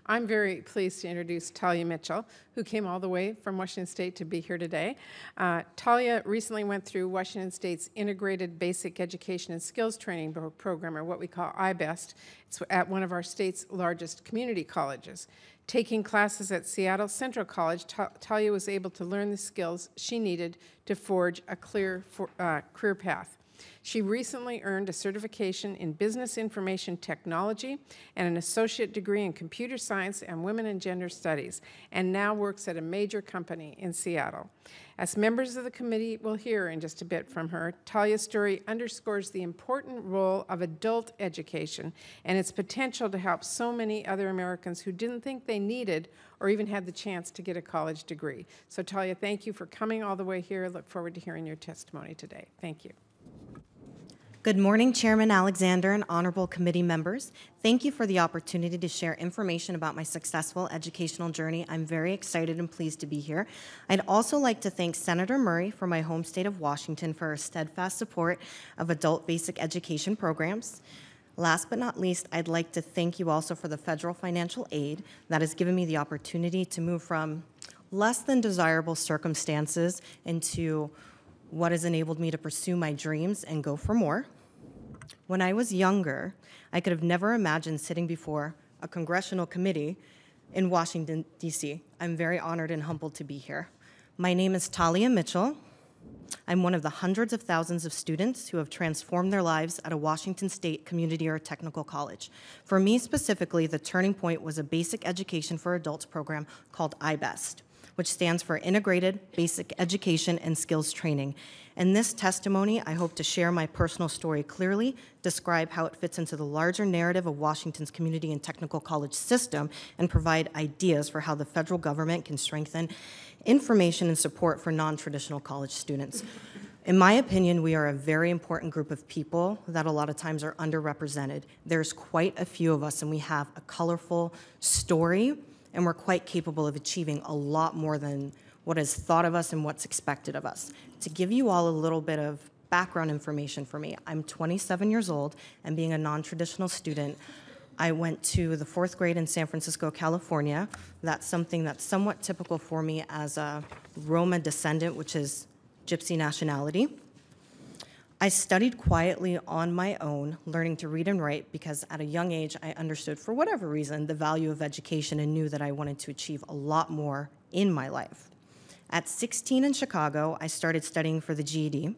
I'm very pleased to introduce Taleah Mitchell, who came all the way from Washington State to be here today. Taleah recently went through Washington State's Integrated Basic Education and Skills Training Program, or what we call IBEST. It's at one of our state's largest community colleges. Taking classes at Seattle Central College, Taleah was able to learn the skills she needed to forge a clear career path. She recently earned a certification in Business Information Technology and an associate degree in Computer Science and Women and Gender Studies, and now works at a major company in Seattle. As members of the committee will hear in just a bit from her, Taleah's story underscores the important role of adult education and its potential to help so many other Americans who didn't think they needed or even had the chance to get a college degree. So Taleah, thank you for coming all the way here. I look forward to hearing your testimony today. Thank you. Good morning, Chairman Alexander and honorable committee members. Thank you for the opportunity to share information about my successful educational journey. I'm very excited and pleased to be here. I'd also like to thank Senator Murray from my home state of Washington for her steadfast support of adult basic education programs. Last but not least, I'd like to thank you also for the federal financial aid that has given me the opportunity to move from less than desirable circumstances into what has enabled me to pursue my dreams and go for more. When I was younger, I could have never imagined sitting before a congressional committee in Washington, D.C. I'm very honored and humbled to be here. My name is Taleah Mitchell. I'm one of the hundreds of thousands of students who have transformed their lives at a Washington State community or technical college. For me specifically, the turning point was a basic education for adults program called IBEST, which stands for Integrated Basic Education and Skills Training. In this testimony, I hope to share my personal story clearly, describe how it fits into the larger narrative of Washington's community and technical college system, and provide ideas for how the federal government can strengthen information and support for non-traditional college students. In my opinion, we are a very important group of people that a lot of times are underrepresented. There's quite a few of us, and we have a colorful story, and we're quite capable of achieving a lot more than what is thought of us and what's expected of us. To give you all a little bit of background information for me, I'm 27 years old, and being a non-traditional student, I went to the 4th grade in San Francisco, California. That's something that's somewhat typical for me as a Roma descendant, which is Gypsy nationality. I studied quietly on my own, learning to read and write, because at a young age, I understood, for whatever reason, the value of education and knew that I wanted to achieve a lot more in my life. At 16 in Chicago, I started studying for the GED.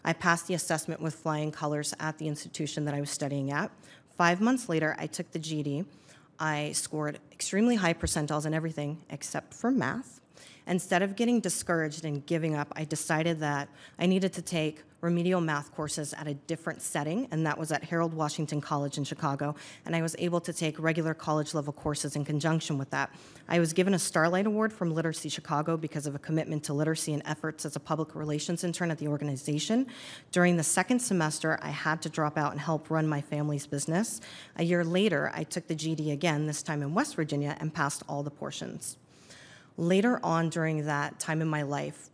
I passed the assessment with flying colors at the institution that I was studying at. 5 months later, I took the GED. I scored extremely high percentiles in everything except for math. Instead of getting discouraged and giving up, I decided that I needed to take remedial math courses at a different setting, and that was at Harold Washington College in Chicago, and I was able to take regular college-level courses in conjunction with that. I was given a Starlight Award from Literacy Chicago because of a commitment to literacy and efforts as a public relations intern at the organization. During the second semester, I had to drop out and help run my family's business. A year later, I took the GED again, this time in West Virginia, and passed all the portions. Later on during that time in my life,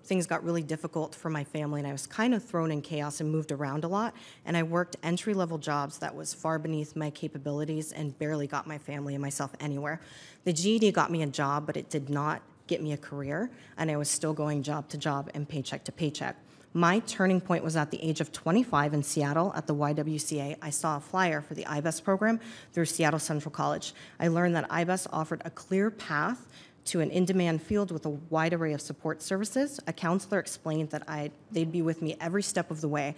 things got really difficult for my family, and I was kind of thrown in chaos and moved around a lot, and I worked entry-level jobs that was far beneath my capabilities and barely got my family and myself anywhere. The GED got me a job, but it did not get me a career, and I was still going job to job and paycheck to paycheck. My turning point was at the age of 25 in Seattle at the YWCA. I saw a flyer for the IBEST program through Seattle Central College. I learned that IBEST offered a clear path to an in-demand field with a wide array of support services. A counselor explained that they'd be with me every step of the way,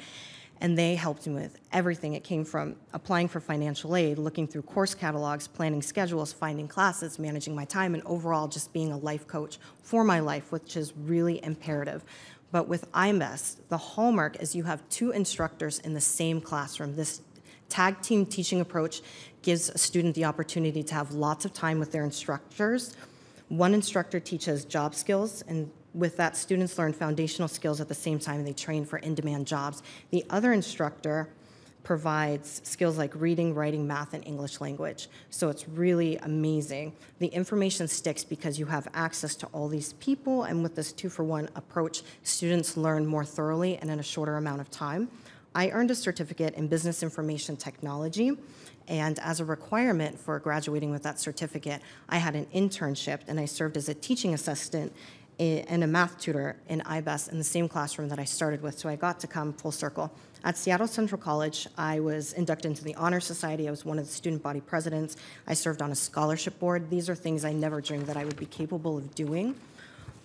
and they helped me with everything. It came from applying for financial aid, looking through course catalogs, planning schedules, finding classes, managing my time, and overall just being a life coach for my life, which is really imperative. But with IBEST, the hallmark is you have 2 instructors in the same classroom. This tag team teaching approach gives a student the opportunity to have lots of time with their instructors. One instructor teaches job skills, and with that, students learn foundational skills at the same time they train for in-demand jobs. The other instructor provides skills like reading, writing, math, and English language. So it's really amazing. The information sticks because you have access to all these people, and with this 2-for-1 approach, students learn more thoroughly and in a shorter amount of time. I earned a certificate in Business Information Technology, And as a requirement for graduating with that certificate, I had an internship, and I served as a teaching assistant and a math tutor in IBES in the same classroom that I started with, so I got to come full circle. At Seattle Central College, I was inducted into the Honor Society. I was one of the student body presidents. I served on a scholarship board. These are things I never dreamed that I would be capable of doing.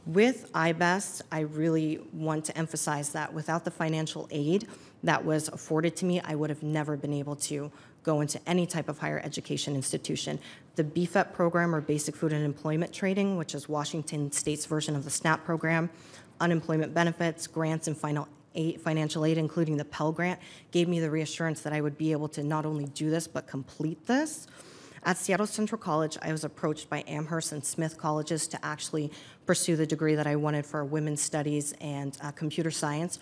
With IBES, I really want to emphasize that without the financial aid that was afforded to me, I would have never been able to go into any type of higher education institution. The BFET program, or Basic Food and Employment Training, which is Washington State's version of the SNAP program, unemployment benefits, grants, and financial aid, including the Pell Grant, gave me the reassurance that I would be able to not only do this, but complete this. At Seattle Central College, I was approached by Amherst and Smith colleges to actually pursue the degree that I wanted for women's studies and computer science.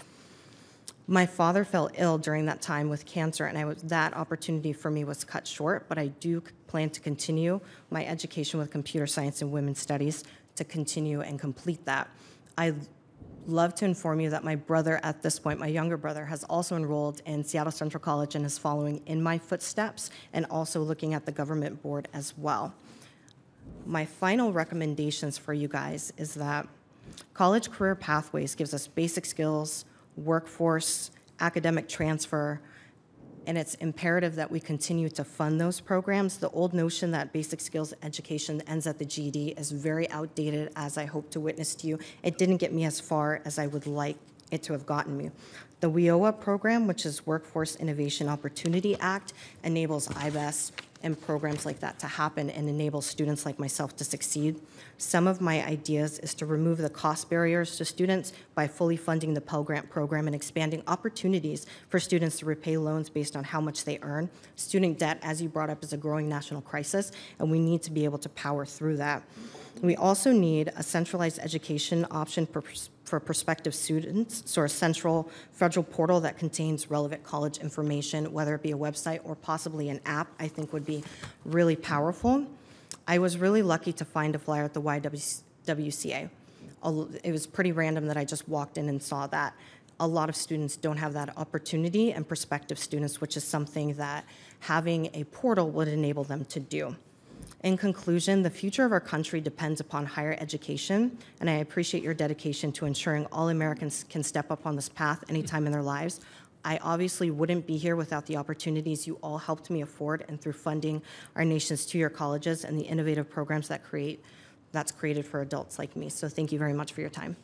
My father fell ill during that time with cancer, and that opportunity for me was cut short, but I do plan to continue my education with computer science and women's studies to continue and complete that. I love to inform you that my brother at this point, my younger brother, has also enrolled in Seattle Central College and is following in my footsteps and also looking at the government board as well. My final recommendations for you guys is that College Career Pathways gives us basic skills, workforce, academic transfer, and it's imperative that we continue to fund those programs. The old notion that basic skills education ends at the GED is very outdated, as I hope to witness to you. It didn't get me as far as I would like it to have gotten me. The WIOA program, which is Workforce Innovation Opportunity Act, enables IBES and programs like that to happen and enables students like myself to succeed. Some of my ideas is to remove the cost barriers to students by fully funding the Pell Grant program and expanding opportunities for students to repay loans based on how much they earn. Student debt, as you brought up, is a growing national crisis, and we need to be able to power through that. We also need a centralized education option for prospective students, so a central federal portal that contains relevant college information, whether it be a website or possibly an app, I think would be really powerful. I was really lucky to find a flyer at the YWCA. It was pretty random that I just walked in and saw that. A lot of students don't have that opportunity, and prospective students, which is something that having a portal would enable them to do. In conclusion, the future of our country depends upon higher education, and I appreciate your dedication to ensuring all Americans can step up on this path anytime in their lives. I obviously wouldn't be here without the opportunities you all helped me afford and through funding our nation's two-year colleges and the innovative programs that's created for adults like me. So thank you very much for your time.